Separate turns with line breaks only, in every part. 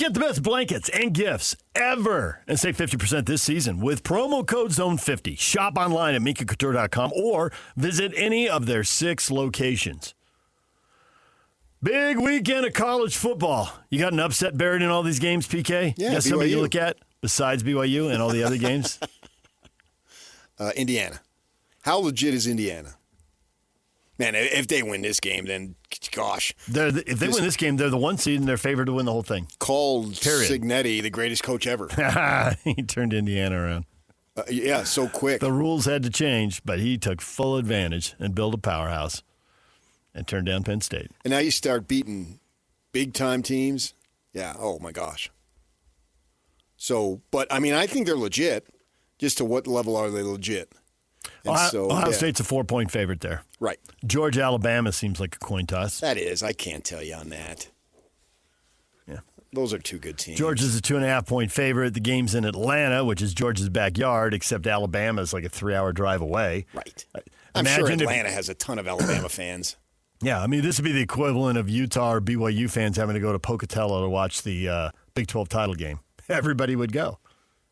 Get the best blankets and gifts ever and save 50% this season with promo code ZONE50. Shop online at MikaCouture.com or visit any of their 6 locations. Big weekend of college football. You got an upset buried in all these games, PK?
Yeah,
you got somebody
BYU.
you look at besides BYU and all the other games?
Indiana. How legit is Indiana? Man, if they win this game, then gosh.
If they win this game, they're the 1 seed and they're favored to win the whole thing.
Called Signetti the greatest coach ever.
He turned Indiana around.
Yeah, so quick.
The rules had to change, but he took full advantage and built a powerhouse and turned down Penn State.
And now you start beating big-time teams. Yeah, oh my gosh. So, but, I mean, I think they're legit. Just to what level are they legit?
Ohio State's a 4-point favorite there.
Right.
Georgia, Alabama seems like a coin toss.
That is. I can't tell you on that.
Yeah.
Those are 2 good teams.
Georgia's a 2.5-point favorite. The game's in Atlanta, which is Georgia's backyard, except Alabama's like a 3-hour drive away.
Right. I'm sure
Imagine
Atlanta has a ton of Alabama fans.
Yeah, I mean, this would be the equivalent of Utah or BYU fans having to go to Pocatello to watch the Big 12 title game. Everybody would go.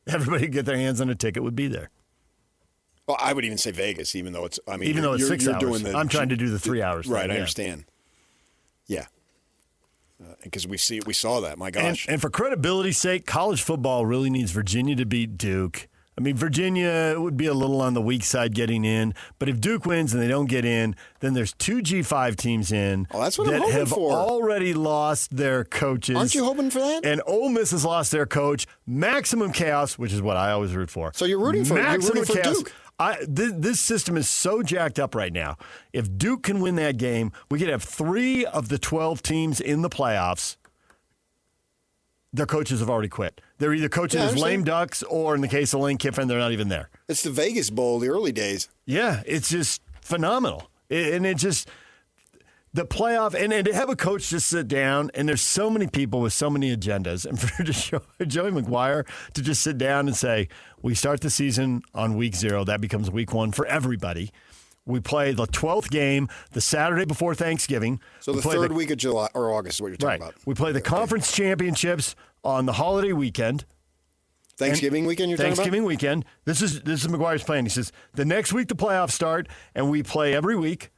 Everybody would get their hands on a ticket, would be there.
Well, I would even say Vegas, even though it's
6 hours. I'm trying to do the 3 hours.
Right,
thing,
I
yeah.
understand. Yeah. Because we saw that, my gosh.
And for credibility's sake, college football really needs Virginia to beat Duke. I mean, Virginia would be a little on the weak side getting in, but if Duke wins and they don't get in, then there's 2 G5 teams in
that's what I'm
that
hoping
have
for.
already lost their coaches.
Aren't you hoping for that?
And Ole Miss has lost their coach. Maximum chaos, which is what I always root for.
So you're rooting for Duke.
This system is so jacked up right now. If Duke can win that game, we could have 3 of the 12 teams in the playoffs. Their coaches have already quit. They're either coaching as lame ducks or, in the case of Lane Kiffin, they're not even there.
It's the Vegas Bowl, the early days.
Yeah, it's just phenomenal. And it just, the playoff, and to have a coach just sit down, and there's so many people with so many agendas, and for Joey McGuire to just sit down and say, we start the season on week 0, that becomes week 1 for everybody. We play the 12th game the Saturday before Thanksgiving.
So the 3rd week of July or August is what you're talking about.
We play the conference championships on the holiday weekend.
Thanksgiving weekend you're talking about?
Thanksgiving weekend. This is McGuire's plan. He says, the next week the playoffs start, and we play every week.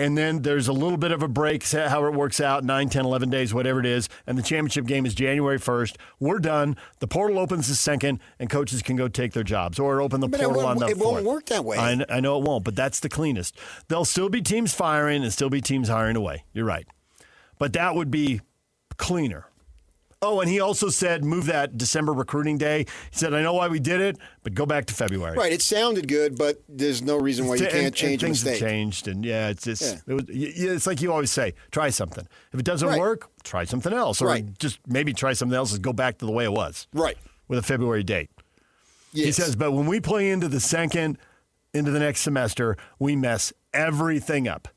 And then there's a little bit of a break, how it works out, 9, 10, 11 days, whatever it is. And the championship game is January 1st. We're done. The portal opens the 2nd, and coaches can go take their jobs. Or open the portal on the 4th.
It won't work that way.
I know it won't, but that's the cleanest. There'll still be teams firing and still be teams hiring away. You're right. But that would be cleaner. Oh, and he also said move that December recruiting day. He said, I know why we did it, but go back to February.
Right. It sounded good, but there's no reason why you can't change a
things
mistake.
Have changed, and it's like you always say, try something. If it doesn't work, try something else. Or just maybe try something else and go back to the way it was.
Right.
With a February date. Yes. He says, but when we play into the 2nd, into the next semester, we mess everything up.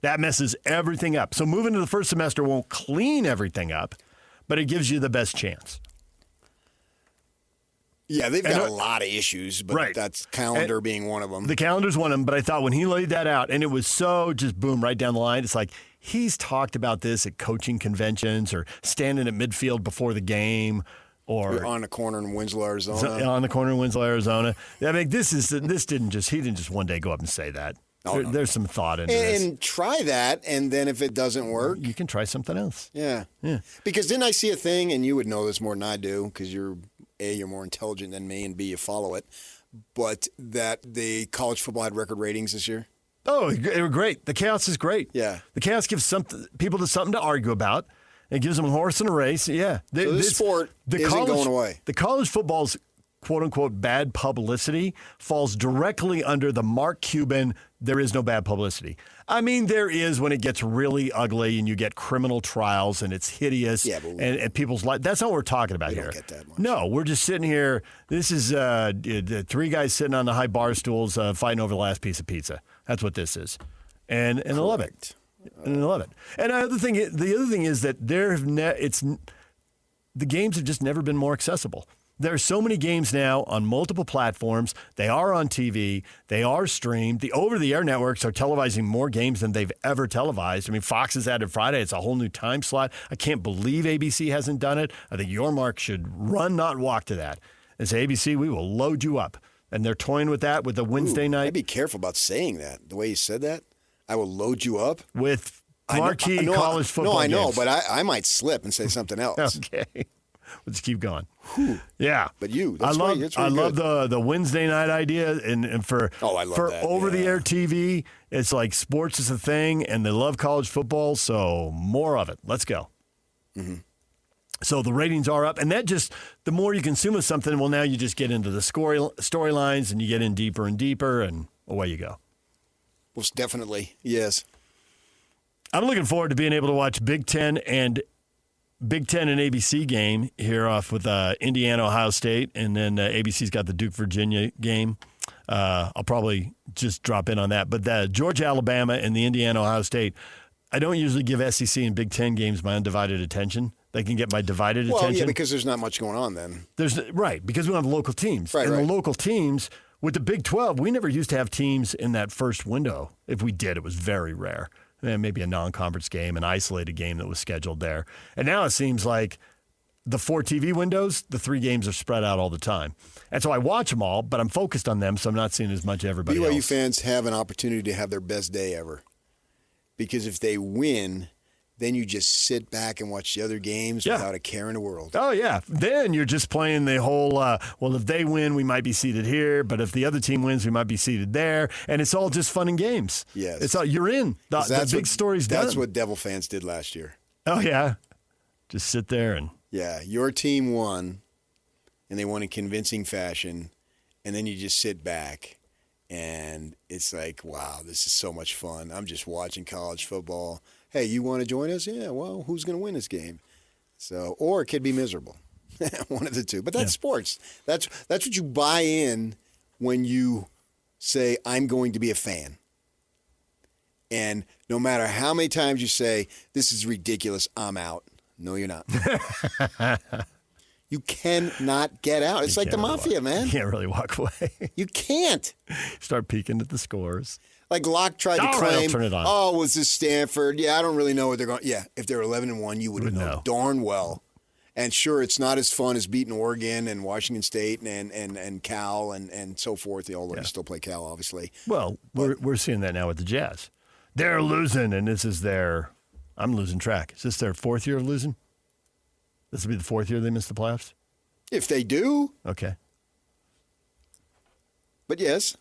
That messes everything up. So moving to the first semester won't clean everything up, but it gives you the best chance.
Yeah, they've got a lot of issues, but that's calendar being one of them.
The calendar's one of them, but I thought when he laid that out, and it was so just boom, right down the line, it's like he's talked about this at coaching conventions or standing at midfield before the game. Or
on the corner in Winslow, Arizona.
On the corner in Winslow, Arizona. I mean, he didn't just one day go up and say that. There's some thought into this.
And try that, and then if it doesn't work,
you can try something else.
Yeah. Because then I see a thing, and you would know this more than I do, because you're more intelligent than me, and B, you follow it. But that the college football had record ratings this year.
Oh, they were great. The chaos is great.
Yeah.
The chaos gives people something to argue about. It gives them a horse in a race. Yeah.
So this sport isn't going away.
The college football's quote-unquote bad publicity falls directly under the Mark Cuban, there is no bad publicity. I mean, there is when it gets really ugly and you get criminal trials and it's hideous and people's life. That's not what we're talking about here.
Don't get that much.
No, we're just sitting here. This is 3 guys sitting on the high bar stools fighting over the last piece of pizza. That's what this is. And I love it. And I love it. And the other thing is that the games have just never been more accessible. There are so many games now on multiple platforms. They are on TV. They are streamed. The over-the-air networks are televising more games than they've ever televised. I mean, Fox has added Friday. It's a whole new time slot. I can't believe ABC hasn't done it. I think your mark should run, not walk to that. And say, ABC, we will load you up. And they're toying with that with the Wednesday night.
I'd be careful about saying that. The way you said that, I will load you up.
With marquee college football
No, I know,
games.
but I might slip and say something else.
Okay. Let's keep going. Yeah.
But
I love the Wednesday night idea and for
that,
over-the-air TV, it's like sports is a thing, and they love college football, so more of it. Let's go.
Mm-hmm.
So the ratings are up, and that just, the more you consume of something, well, now you just get into the storylines, and you get in deeper and deeper, and away you go.
Most definitely, yes.
I'm looking forward to being able to watch Big Ten and ABC game here off with Indiana, Ohio State, and then ABC's got the Duke, Virginia game. I'll probably just drop in on that. But the Georgia, Alabama, and the Indiana, Ohio State, I don't usually give SEC and Big Ten games my undivided attention. They can get my divided attention.
Well, yeah, because there's not much going on then.
Right, because we don't have local teams.
Right,
and
right.
the local teams, with the Big 12, we never used to have teams in that first window. If we did, it was very rare. Maybe a non-conference game, an isolated game that was scheduled there. And now it seems like the 4 TV windows, the 3 games are spread out all the time. And so I watch them all, but I'm focused on them, so I'm not seeing as much everybody
BYU
else.
fans have an opportunity to have their best day ever. Because if they win, then you just sit back and watch the other games without a care in the world.
Oh, yeah. Then you're just playing the whole, well, if they win, we might be seated here, but if the other team wins, we might be seated there. And it's all just fun and games.
Yes.
It's all, you're in. The big story's done.
That's what Devil fans did last year.
Oh, yeah. Just sit there and...
Yeah, your team won, and they won in convincing fashion, and then you just sit back, and it's like, wow, this is so much fun. I'm just watching college football. Hey, you want to join us? Yeah, well, who's going to win this game? So, or it could be miserable. One of the two. But that's sports. That's what you buy in when you say, I'm going to be a fan. And no matter how many times you say, this is ridiculous, I'm out. No, you're not. You cannot get out. It's like the mafia, man.
You can't really walk away.
You can't.
Start peeking at the scores.
Like Locke tried to claim,
I'll turn it on.
Oh, was this Stanford? Yeah, I don't really know what they're going. Yeah, if they're 11-1, you would know darn well. And sure, it's not as fun as beating Oregon and Washington State and Cal and so forth. They all still play Cal, obviously.
Well, we're seeing that now with the Jazz. They're losing, and this is their. I'm losing track. Is this their 4th year of losing? This will be the 4th year they missed the playoffs?
If they do.
Okay.
But yes.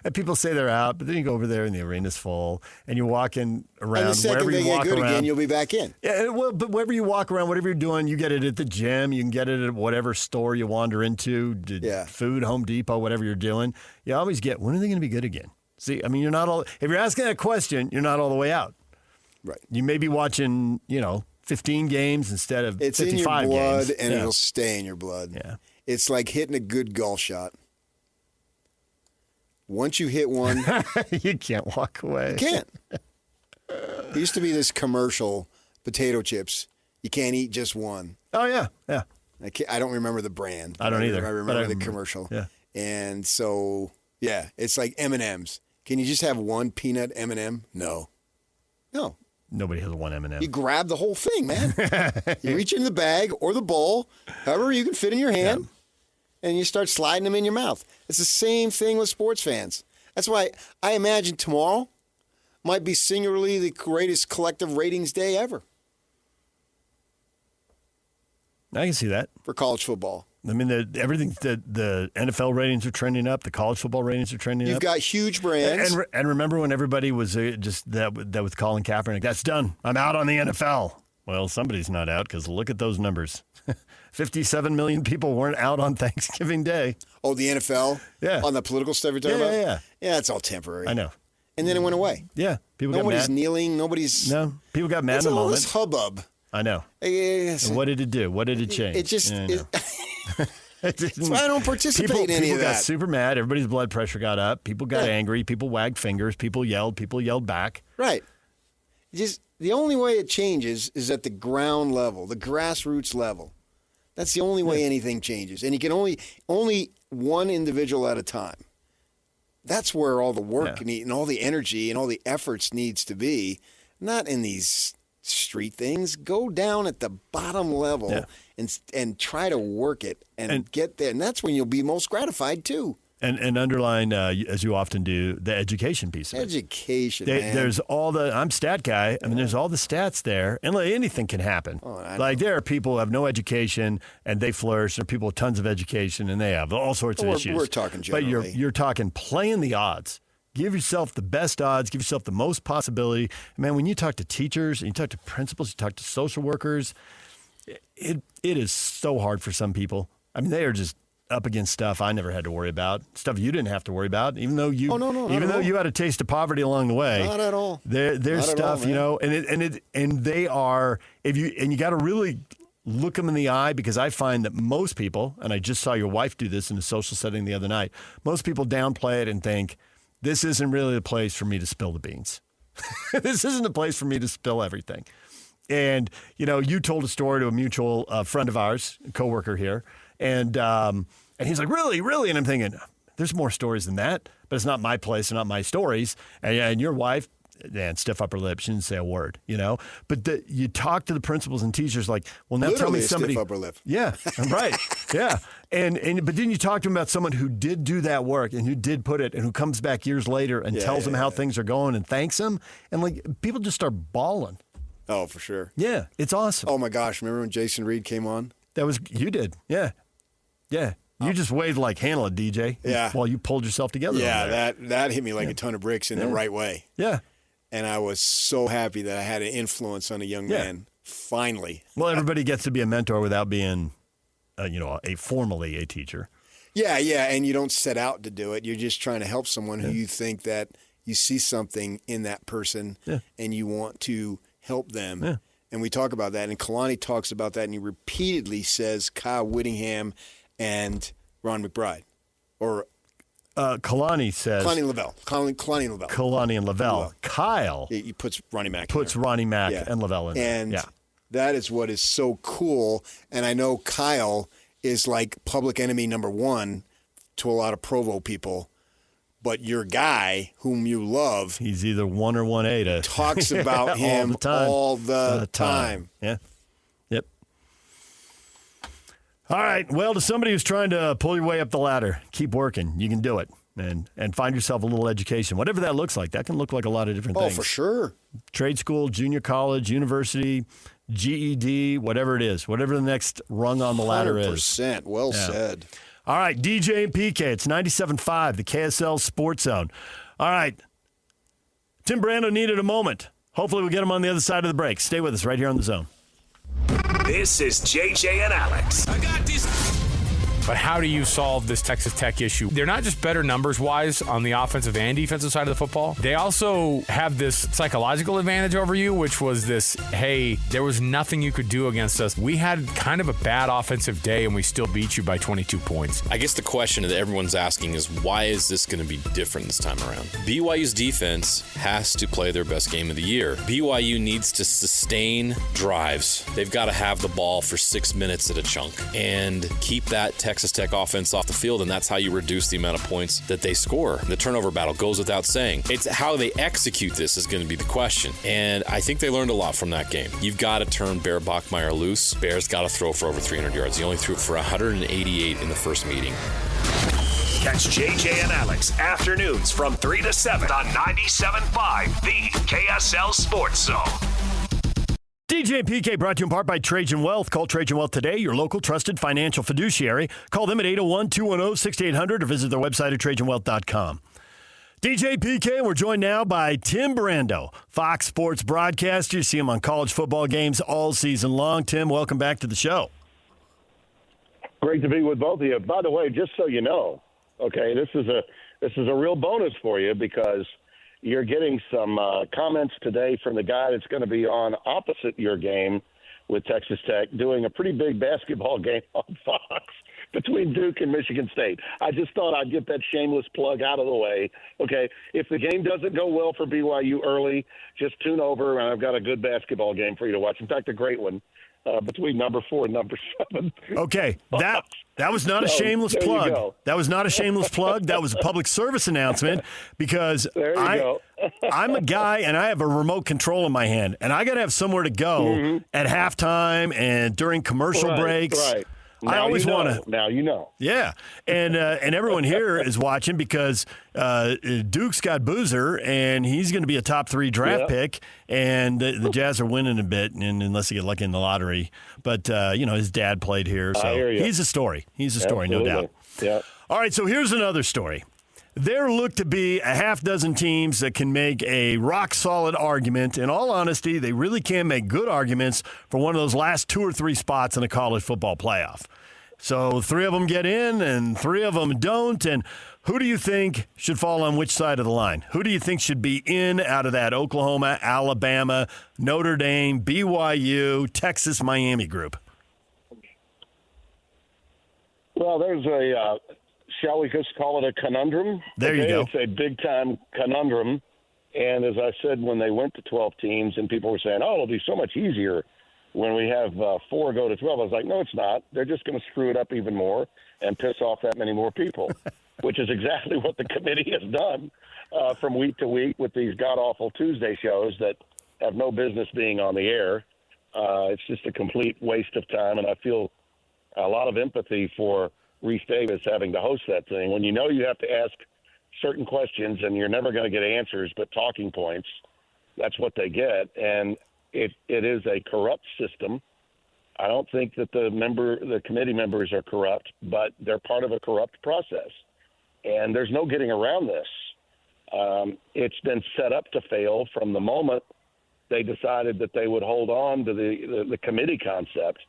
And people say they're out, but then you go over there and the arena's full, and you're walking around.
And the second they get good again, you'll be back in.
Yeah, well, but wherever you walk around, whatever you're doing, you get it at the gym. You can get it at whatever store you wander into, food, Home Depot, whatever you're doing. You always get, when are they going to be good again? See, I mean, you're not all. If you're asking that question, you're not all the way out.
Right.
You may be watching, 15 games instead of 55 games.
It's in your blood,
games.
and it'll stay in your blood.
Yeah.
It's like hitting a good golf shot. Once you hit one,
you can't walk away.
You can't. There used to be this commercial, potato chips. You can't eat just one.
Oh yeah, yeah.
I don't remember the brand.
I don't either.
I remember the commercial.
Yeah.
And so, yeah, it's like M&Ms. Can you just have one peanut M&M? No.
Nobody has one M&M.
You grab the whole thing, man. You reach in the bag or the bowl, however you can fit in your hand, and you start sliding them in your mouth. It's the same thing with sports fans. That's why I imagine tomorrow might be singularly the greatest collective ratings day ever.
I can see that.
For college football.
I mean, everything. The NFL ratings are trending up. The college football ratings are trending up.
You've got huge brands.
And remember when everybody was just that with Colin Kaepernick? That's done. I'm out on the NFL. Well, somebody's not out because look at those numbers. 57 million people weren't out on Thanksgiving Day.
Oh, the NFL?
Yeah.
On the political stuff you're talking about?
Yeah.
Yeah, it's all temporary.
I know.
And then it went away.
Yeah.
Nobody's
got mad.
kneeling.
People got mad in the moment.
All this hubbub.
I know.
Yes.
And what did it do? What did it change?
It just...
That's
why I don't participate in any of that.
People got super mad. Everybody's blood pressure got up. People got angry. People wagged fingers. People yelled back.
Right. Just the only way it changes is at the ground level, the grassroots level. That's the only way anything changes. And you can only one individual at a time. That's where all the work and all the energy and all the efforts needs to be, not in these street things. Go down at the bottom level and try to work it and get there. And that's when you'll be most gratified too.
And underline, as you often do, the education piece of it.
Education, man.
There's all I'm stat guy. I mean, there's all the stats there, and anything can happen. There are people who have no education, and they flourish. There are people with tons of education, and they have all sorts of issues.
We're talking generally.
But you're talking playing the odds. Give yourself the best odds. Give yourself the most possibility. Man, when you talk to teachers, and you talk to principals, you talk to social workers, it is so hard for some people. I mean, they are just up against stuff I never had to worry about, stuff you didn't have to worry about, even though you you had a taste of poverty along the way.
Not at all.
There's stuff, and they are you got to really look them in the eye, because I find that most people, and I just saw your wife do this in a social setting the other night, most people downplay it and think, this isn't really the place for me to spill the beans. This isn't the place for me to spill everything. And, you told a story to a mutual friend of ours, a coworker here, and he's like, really, really? And I'm thinking, there's more stories than that, but it's not my place, and not my stories. And your wife, stiff upper lip, she didn't say a word, But you talk to the principals and teachers like, well, now tell me somebody.
Stiff upper lip.
Yeah, right. Yeah. But then you talk to them about someone who did do that work and who did put it, and who comes back years later and tells them how things are going and thanks them. And people just start bawling.
Oh, for sure.
Yeah, it's awesome.
Oh my gosh, remember when Jason Reed came on?
You did. Yeah. Yeah. You just waved like, handle it, DJ.
Yeah.
While you pulled yourself together.
Yeah, that hit me like a ton of bricks in the right way.
Yeah.
And I was so happy that I had an influence on a young man, finally.
Well, everybody gets to be a mentor without being, formally a teacher.
Yeah, and you don't set out to do it. You're just trying to help someone who you think that you see something in that person and you want to help them. Yeah. And we talk about that, and Kalani talks about that, and he repeatedly says Kyle Whittingham and Ron McBride. Or
Kalani says...
Kalani and Lavelle.
Kalani and Lavelle. Kyle...
He puts Ronnie Mack
Ronnie Mack and Lavelle in there.
And that is what is so cool. And I know Kyle is like public enemy number one to a lot of Provo people. But your guy, whom you love... He's
either 1 or 1A to...
Talks about him all the time.
Yeah. Yep. All right. Well, to somebody who's trying to pull your way up the ladder, keep working. You can do it. And find yourself a little education. Whatever that looks like. That can look like a lot of different things.
Oh, for sure.
Trade school, junior college, university, GED, whatever it is. Whatever the next rung on the ladder is.
100%. Well said.
All right, DJ and PK, it's 97.5, the KSL Sports Zone. All right, Tim Brando needed a moment. Hopefully we'll get him on the other side of the break. Stay with us right here on The Zone.
This is JJ and Alex. I got this.
But how do you solve this Texas Tech issue? They're not just better numbers-wise on the offensive and defensive side of the football. They also have this psychological advantage over you, which was this, hey, there was nothing you could do against us. We had kind of a bad offensive day, and we still beat you by 22 points.
I guess the question that everyone's asking is, why is this going to be different this time around? BYU's defense has to play their best game of the year. BYU needs to sustain drives. They've got to have the ball for 6 minutes at a chunk and keep that Texas Tech offense off the field, and that's how you reduce the amount of points that they score. The turnover battle goes without saying. It's how they execute this is going to be the question, and I think they learned a lot from that game. You've got to turn Bear Bachmeier loose. Bear's got to throw for over 300 yards. He only threw for 188 in the first meeting.
Catch JJ and Alex afternoons from 3 to 7 on 97.5, the KSL Sports Zone.
DJ and PK brought to you in part by Trajan Wealth. Call Trajan Wealth today, your local trusted financial fiduciary. Call them at 801-210-6800 or visit their website at TrajanWealth.com. DJ PK, we're joined now by Tim Brando, Fox Sports broadcaster. You see him on college football games all season long. Tim, welcome back to the show.
Great to be with both of you. By the way, just so you know, okay, this is a real bonus for you because you're getting some comments today from the guy that's going to be on opposite your game with Texas Tech, doing a pretty big basketball game on Fox between Duke and Michigan State. I just thought I'd get that shameless plug out of the way. Okay, if the game doesn't go well for BYU early, just tune over, and I've got a good basketball game for you to watch. In fact, a great one. between number 4 and number 7.
Okay, that was not a
So,
shameless
there you
plug.
go.
That was not a shameless plug. That was a public service announcement because
There you go.
I'm a guy and I have a remote control in my hand, and I got to have somewhere to go at halftime and during commercial breaks.
Right.
I
Now
always
you know.
want to.
Now you know.
Yeah, and everyone here is watching because Duke's got Boozer, and he's going to be a top 3 draft pick, and the Jazz are winning a bit, and unless they get lucky in the lottery. But his dad played here, so
hear you.
he's a story. He's a story,
Absolutely.
no doubt.
Yeah.
All right, so here's another story. There look to be a half dozen teams that can make a rock-solid argument. In all honesty, they really can make good arguments for one of those last 2 or 3 spots in a college football playoff. So 3 of them get in and 3 of them don't. And who do you think should fall on which side of the line? Who do you think should be in out of that Oklahoma, Alabama, Notre Dame, BYU, Texas, Miami group?
Well, there's a, shall we just call it a conundrum?
There you go.
It's a big-time conundrum. And as I said, when they went to 12 teams and people were saying, it'll be so much easier when we have 4 go to 12, I was like, no, it's not. They're just going to screw it up even more and piss off that many more people, which is exactly what the committee has done from week to week with these god-awful Tuesday shows that have no business being on the air. It's just a complete waste of time, and I feel a lot of empathy for Reese Davis having to host that thing. When you know you have to ask certain questions and you're never going to get answers but talking points, that's what they get. And it is a corrupt system. I don't think that the committee members are corrupt, but they're part of a corrupt process. And there's no getting around this. It's been set up to fail from the moment they decided that they would hold on to the committee concept,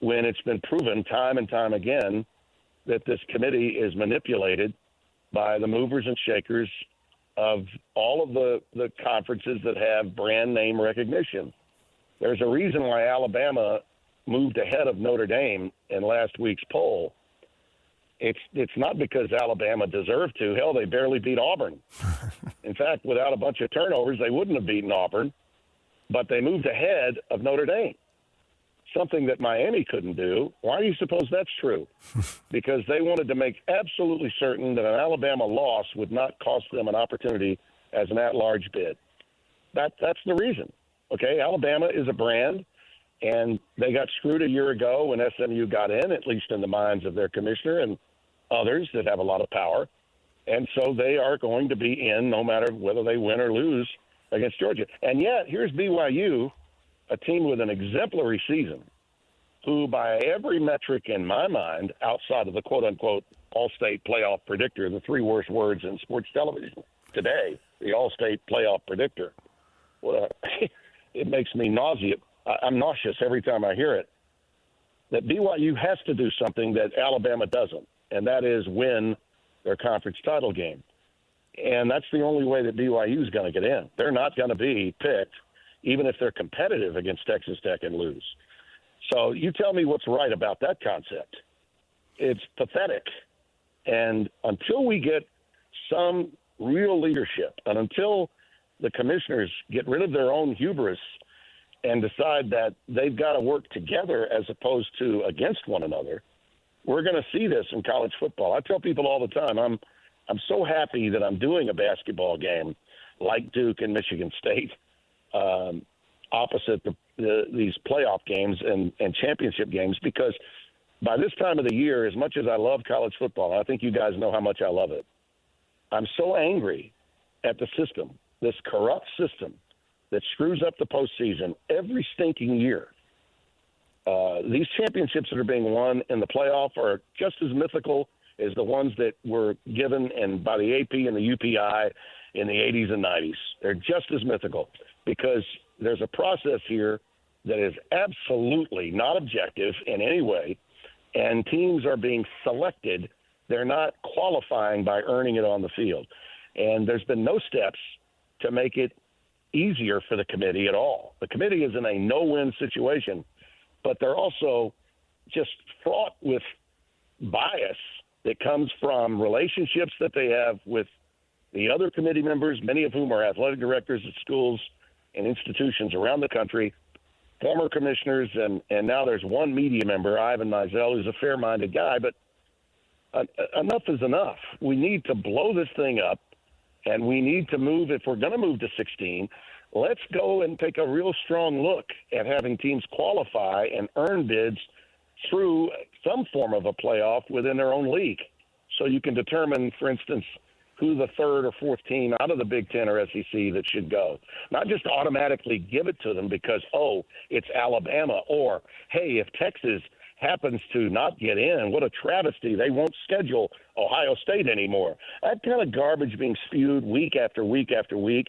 when it's been proven time and time again that this committee is manipulated by the movers and shakers of all of the conferences that have brand name recognition. There's a reason why Alabama moved ahead of Notre Dame in last week's poll. It's not because Alabama deserved to. Hell, they barely beat Auburn. In fact, without a bunch of turnovers, they wouldn't have beaten Auburn, but they moved ahead of Notre Dame, something that Miami couldn't do. Why do you suppose that's true? Because they wanted to make absolutely certain that an Alabama loss would not cost them an opportunity as an at-large bid. That's the reason. Okay, Alabama is a brand, and they got screwed a year ago when SMU got in, at least in the minds of their commissioner and others that have a lot of power. And so they are going to be in no matter whether they win or lose against Georgia. And yet, here's BYU, a team with an exemplary season, who by every metric in my mind, outside of the quote-unquote all-state playoff predictor, the 3 worst words in sports television today, the all-state playoff predictor, it makes me nauseous. I'm nauseous every time I hear it, that BYU has to do something that Alabama doesn't, and that is win their conference title game. And that's the only way that BYU is going to get in. They're not going to be picked, even if they're competitive against Texas Tech and lose. So you tell me what's right about that concept. It's pathetic. And until we get some real leadership, and until the commissioners get rid of their own hubris and decide that they've got to work together as opposed to against one another, we're going to see this in college football. I tell people all the time, I'm so happy that I'm doing a basketball game like Duke and Michigan State opposite these playoff games and championship games, because by this time of the year, as much as I love college football, and I think you guys know how much I love it, I'm so angry at the system, this corrupt system that screws up the postseason every stinking year. These championships that are being won in the playoff are just as mythical as the ones that were given by the AP and the UPI in the 80s and 90s. They're just as mythical because there's a process here that is absolutely not objective in any way, and teams are being selected. They're not qualifying by earning it on the field. And there's been no steps to make it easier for the committee at all. The committee is in a no-win situation, but they're also just fraught with bias that comes from relationships that they have with the other committee members, many of whom are athletic directors at schools and institutions around the country. former commissioners, and now there's one media member, Ivan Mizell, who's a fair-minded guy, but enough is enough. We need to blow this thing up, and we need to move. If we're going to move to 16, let's go and take a real strong look at having teams qualify and earn bids through some form of a playoff within their own league. So you can determine, for instance, who the third or fourth team out of the Big Ten or SEC that should go. Not just automatically give it to them because, it's Alabama, or, hey, if Texas happens to not get in, what a travesty. They won't schedule Ohio State anymore. That kind of garbage being spewed week after week after week,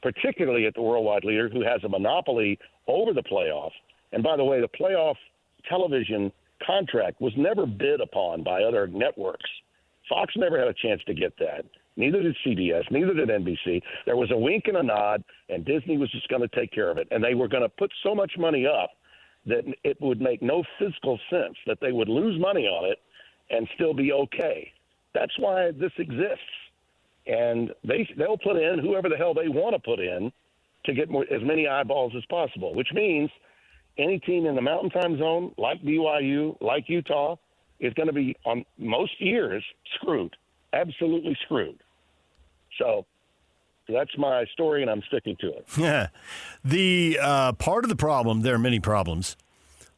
particularly at the worldwide leader who has a monopoly over the playoff. And by the way, the playoff television contract was never bid upon by other networks. Fox never had a chance to get that. Neither did CBS, neither did NBC. There was a wink and a nod, and Disney was just going to take care of it. And they were going to put so much money up that it would make no physical sense, that they would lose money on it and still be okay. That's why this exists. And they'll put in whoever the hell they want to put in to get as many eyeballs as possible, which means any team in the Mountain Time Zone, like BYU, like Utah, is going to be, on most years, screwed, absolutely screwed. So that's my story, and I'm sticking to it.
Yeah. The part of the problem, there are many problems,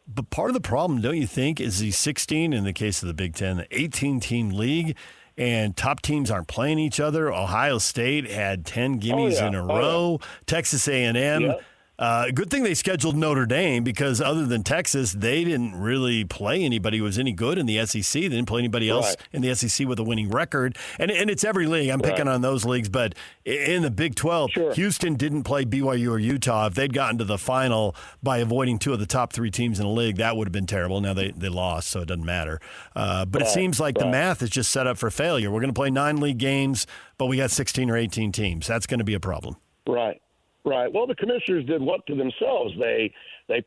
but part of the problem, don't you think, is the 16, in the case of the Big Ten, the 18-team league, and top teams aren't playing each other. Ohio State had 10 gimmies in a row. Texas A&M.
Yep.
Good thing they scheduled Notre Dame, because other than Texas, they didn't really play anybody who was any good in the SEC. They didn't play anybody else in the SEC with a winning record. And it's every league. I'm picking on those leagues. But in the Big 12, Houston didn't play BYU or Utah. If they'd gotten to the final by avoiding two of the top three teams in the league, that would have been terrible. Now they lost, so it doesn't matter. But it seems like the math is just set up for failure. We're going to play 9 league games, but we got 16 or 18 teams. That's going to be a problem.
Right. Right. Well, the commissioners did what to themselves? They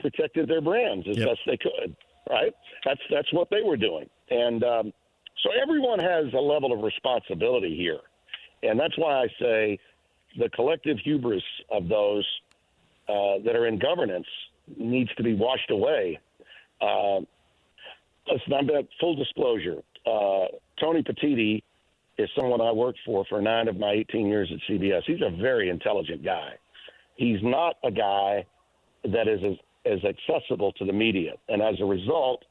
protected their brands as best they could. Right. That's what they were doing, and so everyone has a level of responsibility here, and that's why I say the collective hubris of those that are in governance needs to be washed away. Listen, I'm at full disclosure. Tony Petitti is someone I worked for 9 of my 18 years at CBS. He's a very intelligent guy. He's not a guy that is as accessible to the media. And as a result,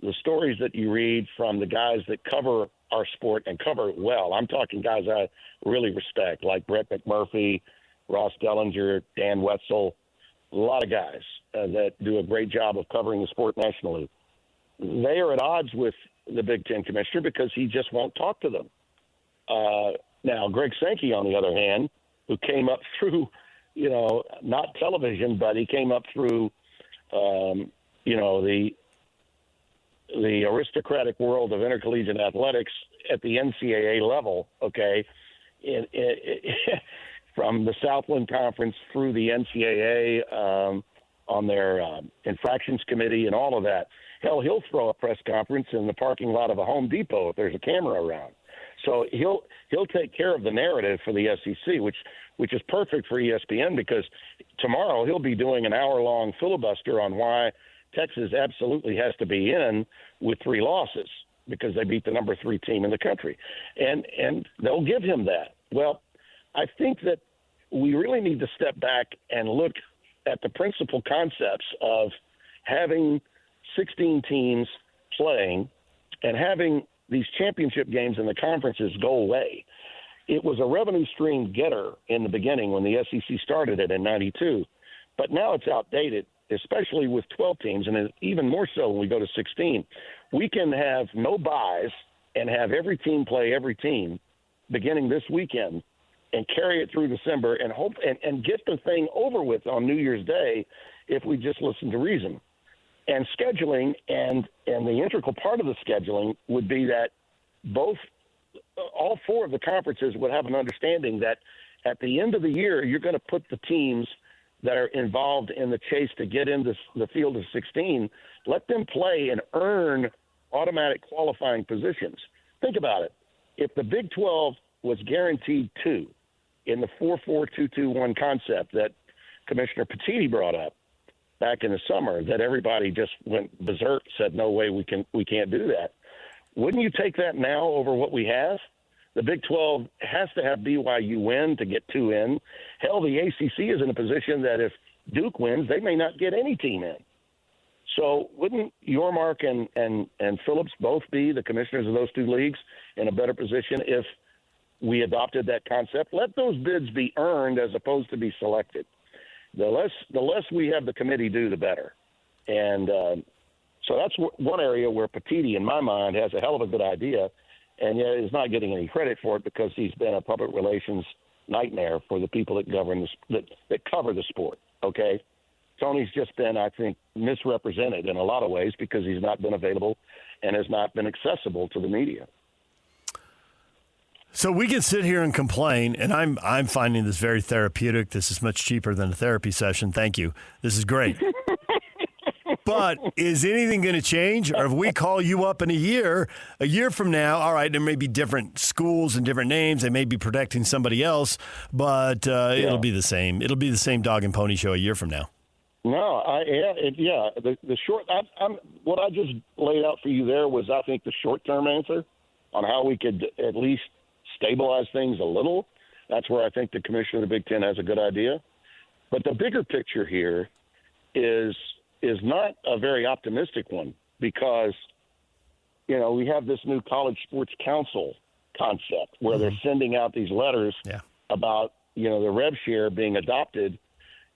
the stories that you read from the guys that cover our sport and cover it well, I'm talking guys I really respect, like Brett McMurphy, Ross Dellinger, Dan Wetzel, a lot of guys that do a great job of covering the sport nationally. They are at odds with the Big Ten commissioner because he just won't talk to them. Now, Greg Sankey, on the other hand, who came up through – not television, but he came up through, the aristocratic world of intercollegiate athletics at the NCAA level, okay, from the Southland Conference through the NCAA on their infractions committee and all of that. Hell, he'll throw a press conference in the parking lot of a Home Depot if there's a camera around. So he'll take care of the narrative for the SEC, which is perfect for ESPN, because tomorrow he'll be doing an hour-long filibuster on why Texas absolutely has to be in with 3 losses because they beat the number 3 team in the country. And they'll give him that. Well, I think that we really need to step back and look at the principal concepts of having 16 teams playing and having these championship games in the conferences go away. It was a revenue stream getter in the beginning when the SEC started it in 92, but now it's outdated, especially with 12 teams, and even more so when we go to 16. We can have no buys and have every team play every team beginning this weekend and carry it through December and hope and get the thing over with on New Year's Day if we just listen to reason. And scheduling and the integral part of the scheduling would be that all 4 of the conferences would have an understanding that at the end of the year, you're going to put the teams that are involved in the chase to get into the field of 16, let them play and earn automatic qualifying positions. Think about it. If the Big 12 was guaranteed 2 in the 4-4-2-2-1 concept that Commissioner Petitti brought up, back in the summer that everybody just went berserk, said, no way, we can't do that. Wouldn't you take that now over what we have? The Big 12 has to have BYU win to get 2 in. Hell, the ACC is in a position that if Duke wins, they may not get any team in. So wouldn't Yormark and Phillips both be the commissioners of those 2 leagues in a better position if we adopted that concept? Let those bids be earned as opposed to be selected. The less we have the committee do, the better. And so that's one area where Petiti, in my mind, has a hell of a good idea, and yet is not getting any credit for it because he's been a public relations nightmare for the people that govern that cover the sport. Okay, Tony's just been, I think, misrepresented in a lot of ways because he's not been available and has not been accessible to the media.
So we can sit here and complain, and I'm finding this very therapeutic. This is much cheaper than a therapy session. Thank you. This is great. But is anything going to change? Or if we call you up in a year from now, all right, there may be different schools and different names. They may be protecting somebody else, but it'll be the same. It'll be the same dog and pony show a year from now.
No, the short. What I just laid out for you there was, I think, the short-term answer on how we could at least stabilize things a little. That's where I think the commissioner of the Big Ten has a good idea. But the bigger picture here is not a very optimistic one because, we have this new College Sports Council concept where they're sending out these letters about, the rev share being adopted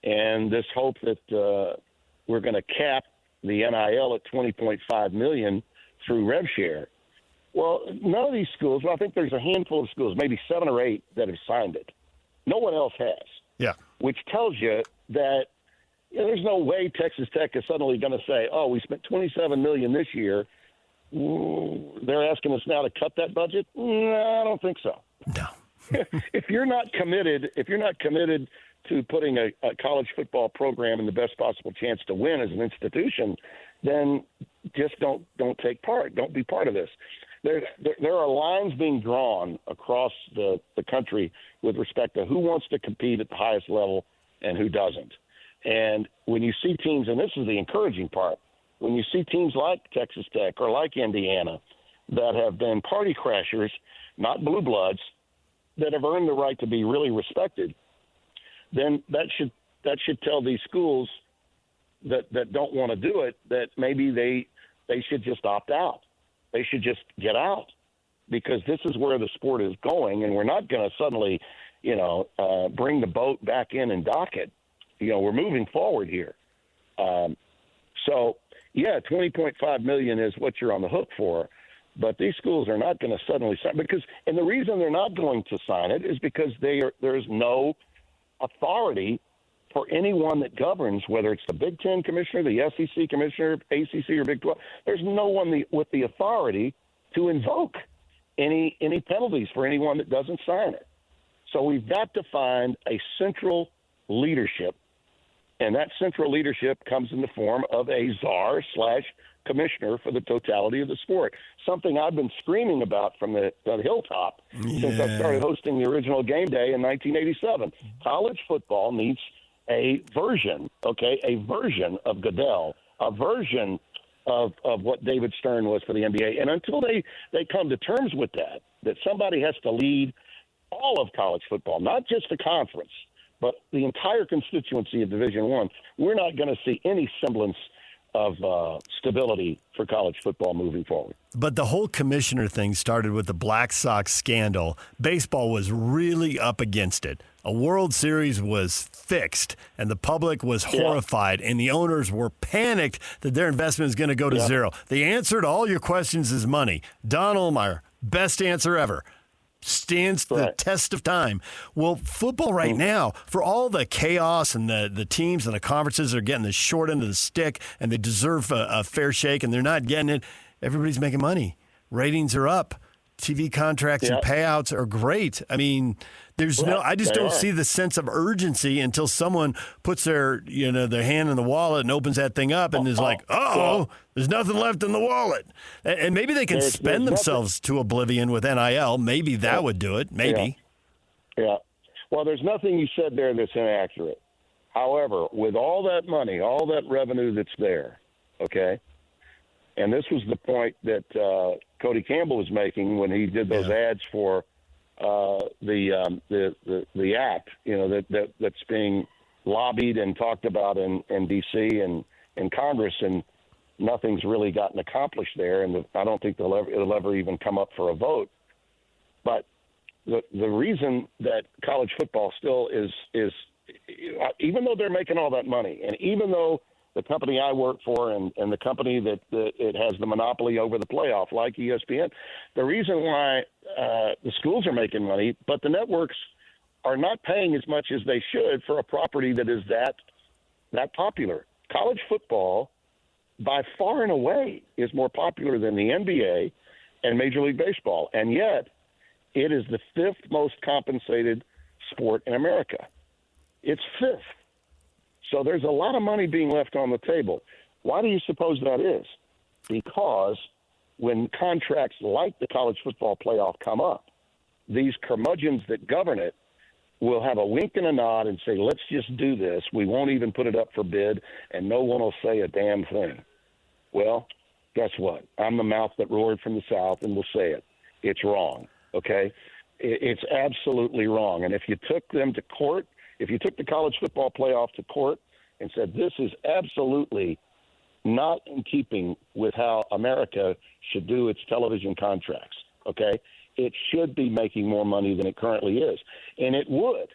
and this hope that we're going to cap the NIL at $20.5 million through rev share. Well, none of these schools, I think there's a handful of schools, maybe 7 or 8 that have signed it. No one else has. Yeah. Which tells you that there's no way Texas Tech is suddenly going to say, oh, we spent $27 million this year. They're asking us now to cut that budget? No, I don't think so. No. If you're not committed to putting a college football program in the best possible chance to win as an institution, then just don't take part. Don't be part of this. There are lines being drawn across the country with respect to who wants to compete at the highest level and who doesn't. And when you see teams, and this is the encouraging part, when you see teams like Texas Tech or like Indiana that have been party crashers, not blue bloods, that have earned the right to be really respected, then that should tell these schools that don't want to do it that maybe they should just opt out. They should just get out because this is where the sport is going, and we're not going to suddenly, bring the boat back in and dock it. We're moving forward here. So, $20.5 million is what you're on the hook for, but these schools are not going to suddenly sign and the reason they're not going to sign it is because there's no authority for anyone that governs, whether it's the Big Ten commissioner, the SEC commissioner, ACC, or Big 12. There's no one with the authority to invoke any penalties for anyone that doesn't sign it. So we've got to find a central leadership, and that central leadership comes in the form of a czar/commissioner for the totality of the sport, something I've been screaming about from the hilltop since I started hosting the original game day in 1987. College football needs a version of Goodell, a version of what David Stern was for the NBA. And until they come to terms with that somebody has to lead all of college football, not just the conference, but the entire constituency of Division I, we're not going to see any semblance of stability for college football moving forward.
But the whole commissioner thing started with the Black Sox scandal. Baseball was really up against it. A World Series was fixed, and the public was horrified, and the owners were panicked that their investment is going to go to zero. The answer to all your questions is money. Don Olmeyer, best answer ever. Stands the test of time. Well, football right now, for all the chaos and the teams and the conferences are getting the short end of the stick and they deserve a fair shake and they're not getting it, everybody's making money. Ratings are up. TV contracts and payouts are great. I mean, I just don't see the sense of urgency until someone puts their hand in the wallet and opens that thing up and is like, there's nothing left in the wallet. And maybe they can spend themselves to oblivion with NIL. Maybe that would do it. Maybe.
Yeah. Well, there's nothing you said there that's inaccurate. However, with all that money, all that revenue that's there, okay, and this was the point that Cody Campbell was making when he did those ads for the app, that's being lobbied and talked about in D.C. and in Congress, and nothing's really gotten accomplished there, and I don't think it'll ever even come up for a vote. But the reason that college football still is even though they're making all that money, and even though the company I work for and the company that it has the monopoly over the playoff, like ESPN, the reason why the schools are making money, but the networks are not paying as much as they should for a property that is that popular. College football, by far and away, is more popular than the NBA and Major League Baseball, and yet it is the fifth most compensated sport in America. It's fifth. So there's a lot of money being left on the table. Why do you suppose that is? Because when contracts like the college football playoff come up, these curmudgeons that govern it will have a wink and a nod and say, let's just do this. We won't even put it up for bid, and no one will say a damn thing. Well, guess what? I'm the mouth that roared from the South and will say it. It's wrong, okay? It's absolutely wrong. And if you took them to court, if you took the college football playoff to court and said this is absolutely not in keeping with how America should do its television contracts, okay, it should be making more money than it currently is. And it would.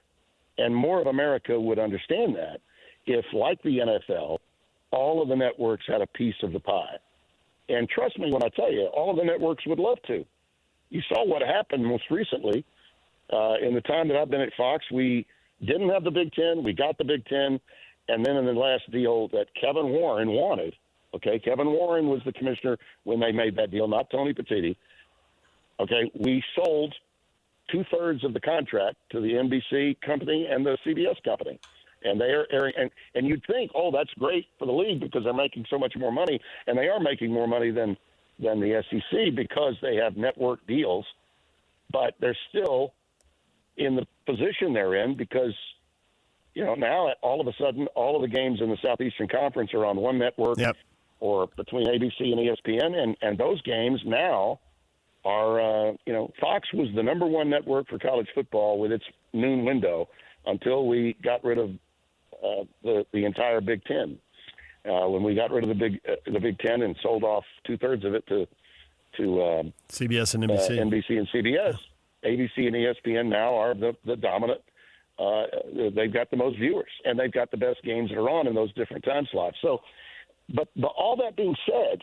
And more of America would understand that if, like the NFL, all of the networks had a piece of the pie. And trust me when I tell you, all of the networks would love to. You saw what happened most recently. In the time that I've been at Fox, we didn't have the Big Ten. We got the Big Ten. And then in the last deal that Kevin Warren wanted, okay, Kevin Warren was the commissioner when they made that deal, not Tony Petitti. Okay, we sold 2/3 of the contract to the NBC company and the CBS company. And they are airing, and you'd think, oh, that's great for the league because they're making so much more money, and they are making more money than the SEC because they have network deals, but they're still in the position they're in because, now all of a sudden all of the games in the Southeastern Conference are on one network or between ABC and ESPN, and those games now are, Fox was the number one network for college football with its noon window until we got rid of the entire Big Ten. When we got rid of the Big Ten and sold off 2/3 of it to
CBS and NBC.
NBC and CBS, ABC and ESPN now are the dominant. They've got the most viewers, and they've got the best games that are on in those different time slots. So, but all that being said,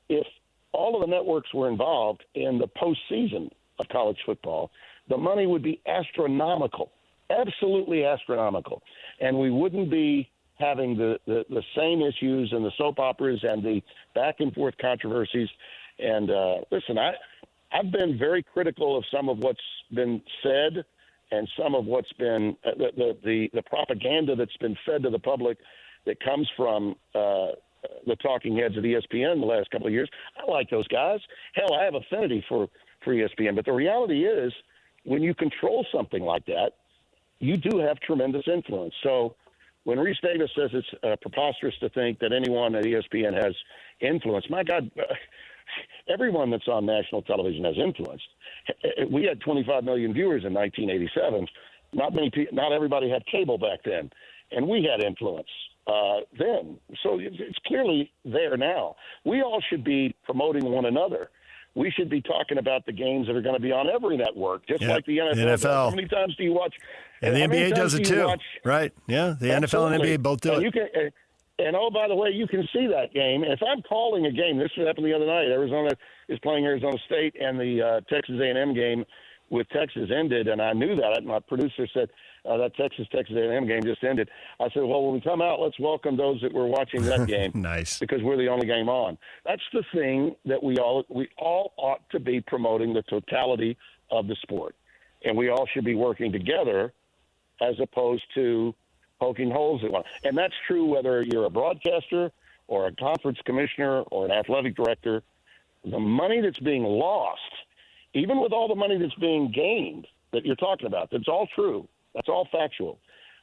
if all of the networks were involved in the postseason of college football, the money would be astronomical, absolutely astronomical, and we wouldn't be having the same issues and the soap operas and the back and forth controversies. And listen, I've been very critical of some of what's been said and some of what's been the propaganda that's been fed to the public that comes from the talking heads at ESPN the last couple of years. I like those guys. Hell, I have affinity for ESPN. But the reality is, when you control something like that, you do have tremendous influence. So when Reese Davis says it's preposterous to think that anyone at ESPN has influence, my God, everyone that's on national television has influence. We had 25 million viewers in 1987. Not everybody had cable back then, and we had influence then. So it's clearly there now. We all should be promoting one another. We should be talking about the games that are going to be on every network, just like the NFL.
The NFL.
How many times do you watch?
And the NBA does it too, right? Yeah, the NFL and NBA both do it.
And oh, by the way, you can see that game. If I'm calling a game, this happened the other night. Arizona is playing Arizona State, and the Texas A&M game with Texas ended, and I knew that. My producer said that Texas A&M game just ended. I said, well, when we come out, let's welcome those that were watching that game.
Nice.
Because we're the only game on. That's the thing that we all ought to be promoting, the totality of the sport. And we all should be working together as opposed to poking holes in one. And that's true whether you're a broadcaster or a conference commissioner or an athletic director. The money that's being lost, even with all the money that's being gained that you're talking about, that's all true. That's all factual.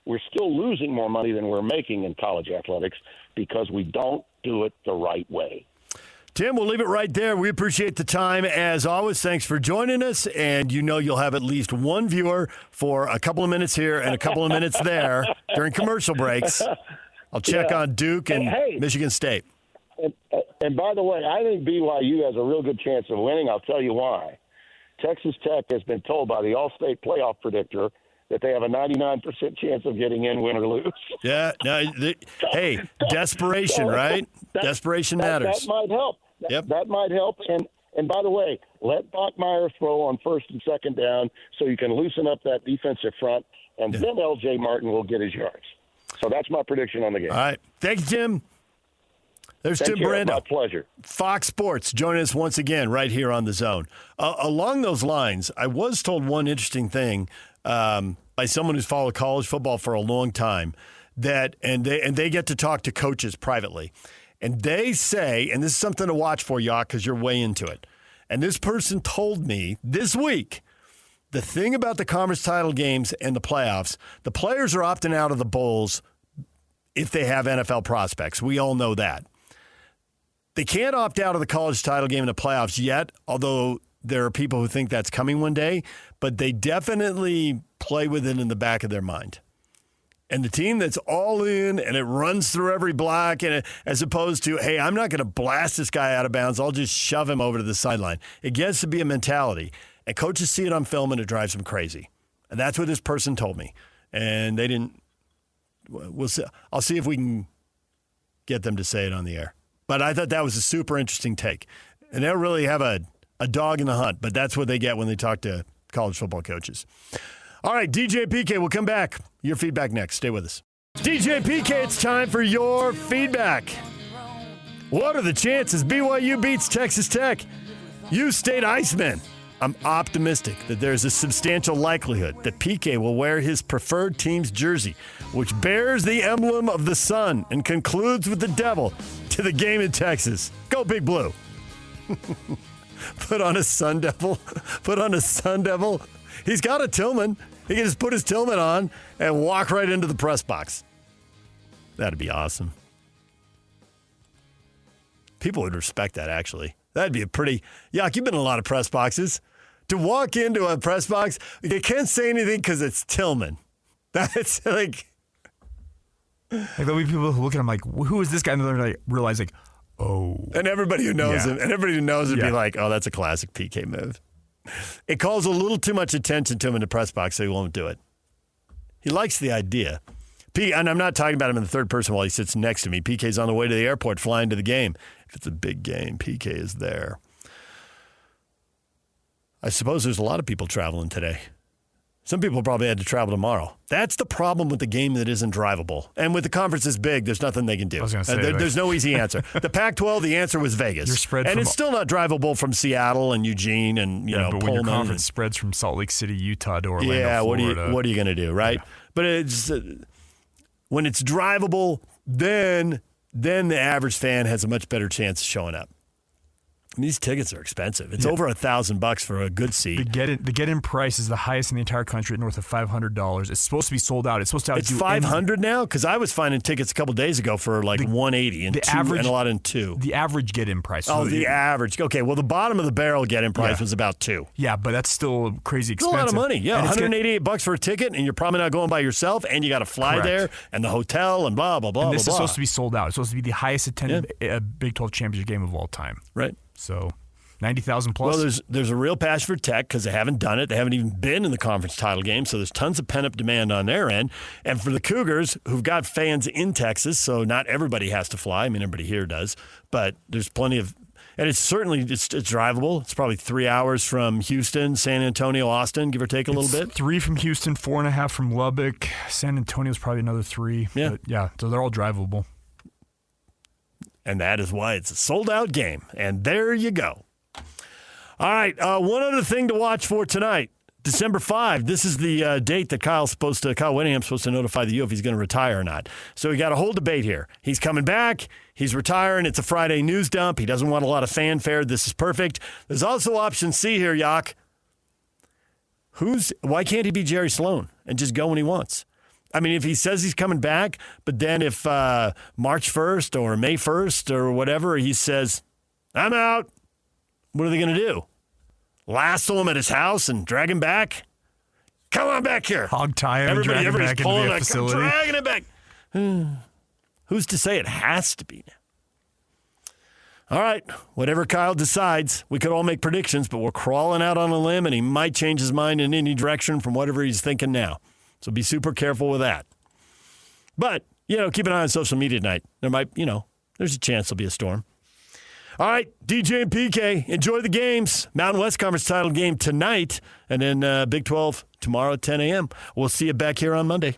we're still losing more money than we're making in college athletics because we don't do it the right way.
Tim, we'll leave it right there. We appreciate the time. As always, thanks for joining us. And you know you'll have at least one viewer for a couple of minutes here and a couple of minutes there during commercial breaks. I'll check on Duke and Michigan State.
And by the way, I think BYU has a real good chance of winning. I'll tell you why. Texas Tech has been told by the All-State playoff predictor that they have a 99% chance of getting in, win or lose.
Yeah. No, hey, desperation, right? Desperation matters.
That might help. That might help. And by the way, let Bachmeier throw on first and second down so you can loosen up that defensive front, and then L.J. Martin will get his yards. So that's my prediction on the game.
All right. Thank you, Tim. There's Tim Brando.
My pleasure.
Fox Sports joining us once again right here on The Zone. Along those lines, I was told one interesting thing by someone who's followed college football for a long time, that and they get to talk to coaches privately. And they say, and this is something to watch for, Yak, because you're way into it. And this person told me this week, the thing about the conference title games and the playoffs, the players are opting out of the bowls if they have NFL prospects. We all know that. They can't opt out of the college title game in the playoffs yet, although there are people who think that's coming one day, but they definitely play with it in the back of their mind. And the team that's all in and it runs through every block, and as opposed to, hey, I'm not going to blast this guy out of bounds, I'll just shove him over to the sideline. It gets to be a mentality. And coaches see it on film and it drives them crazy. And that's what this person told me. And they didn't. We'll see. I'll see if we can get them to say it on the air. But I thought that was a super interesting take. And they don't really have a dog in the hunt, but that's what they get when they talk to college football coaches. All right, DJ PK, we'll come back. Your feedback next. Stay with us. DJ PK, it's time for your feedback. What are the chances BYU beats Texas Tech? You State Icemen. I'm optimistic that there's a substantial likelihood that PK will wear his preferred team's jersey, which bears the emblem of the sun and concludes with the devil, to the game in Texas. Go Big Blue. Put on a Sun Devil. Put on a Sun Devil. He's got a Tillman. He can just put his Tillman on and walk right into the press box. That'd be awesome. People would respect that, actually. That'd be a pretty... Yuck, you've been in a lot of press boxes. To walk into a press box, you can't say anything because it's Tillman. That's like...
there'll be people who look at him like, who is this guy? And they're like, realize like, oh.
And everybody who knows him, and everybody who knows him be like, oh, that's a classic PK move. It calls a little too much attention to him in the press box, so he won't do it. He likes the idea. And I'm not talking about him in the third person while he sits next to me. PK's on the way to the airport flying to the game. If it's a big game, PK is there. I suppose there's a lot of people traveling today. Some people probably had to travel tomorrow. That's the problem with the game that isn't drivable. And with the conference this big, there's nothing they can do.
I was gonna say,
there's no easy answer. The Pac-12, the answer was Vegas.
You're spread
and
from,
it's still not drivable from Seattle and Eugene and
but
Pullman.
when your conference spreads from Salt Lake City, Utah to Orlando, Florida.
What are you going to do, right?
Yeah.
But it's when it's drivable, then the average fan has a much better chance of showing up. These tickets are expensive. It's over $1,000 for a good seat.
The get-in price is the highest in the entire country at north of $500. It's supposed to be sold out. It's supposed to
It's $500 now? Because I was finding tickets a couple days ago for like $180 and and a lot in two.
The average get-in price.
Oh, the average. Okay, well, the bottom of the barrel get-in price was about $2.
Yeah, but that's still crazy expensive.
It's a lot of money. Yeah, $188 for a ticket, and you're probably not going by yourself, and you got to fly there, and the hotel, and blah, blah, blah,
and
blah,
this
blah.
is supposed to be sold out. It's supposed to be the highest attended Big 12 championship game of all time.
Right.
So 90,000 plus.
Well, there's a real passion for Tech because they haven't done it. They haven't even been in the conference title game, so there's tons of pent-up demand on their end. And for the Cougars, who've got fans in Texas, so not everybody has to fly. I mean, everybody here does. But there's plenty of – and it's certainly it's drivable. It's probably 3 hours from Houston, San Antonio, Austin, give or take a little bit.
3 from Houston, 4.5 from Lubbock. San Antonio's probably another 3.
Yeah.
But yeah, so they're all drivable.
And that is why it's a sold-out game. And there you go. All right, one other thing to watch for tonight, December 5. This is the date that Kyle Whittingham's supposed to notify the U if he's going to retire or not. So we got a whole debate here. He's coming back. He's retiring. It's a Friday news dump. He doesn't want a lot of fanfare. This is perfect. There's also option C here, Yak. Why can't he be Jerry Sloan and just go when he wants? I mean, if he says he's coming back, but then if March 1st or May 1st or whatever, he says, I'm out, what are they going to do? Lasso him at his house and drag him back? Come on back here.
Hog tie him and drag him back into the facility.
I'm dragging it back. Who's to say it has to be now? All right, whatever Kyle decides, we could all make predictions, but we're crawling out on a limb, and he might change his mind in any direction from whatever he's thinking now. So be super careful with that. But, keep an eye on social media tonight. There might, there's a chance there'll be a storm. All right, DJ and PK, enjoy the games. Mountain West Conference title game tonight, and then Big 12 tomorrow at 10 a.m. We'll see you back here on Monday.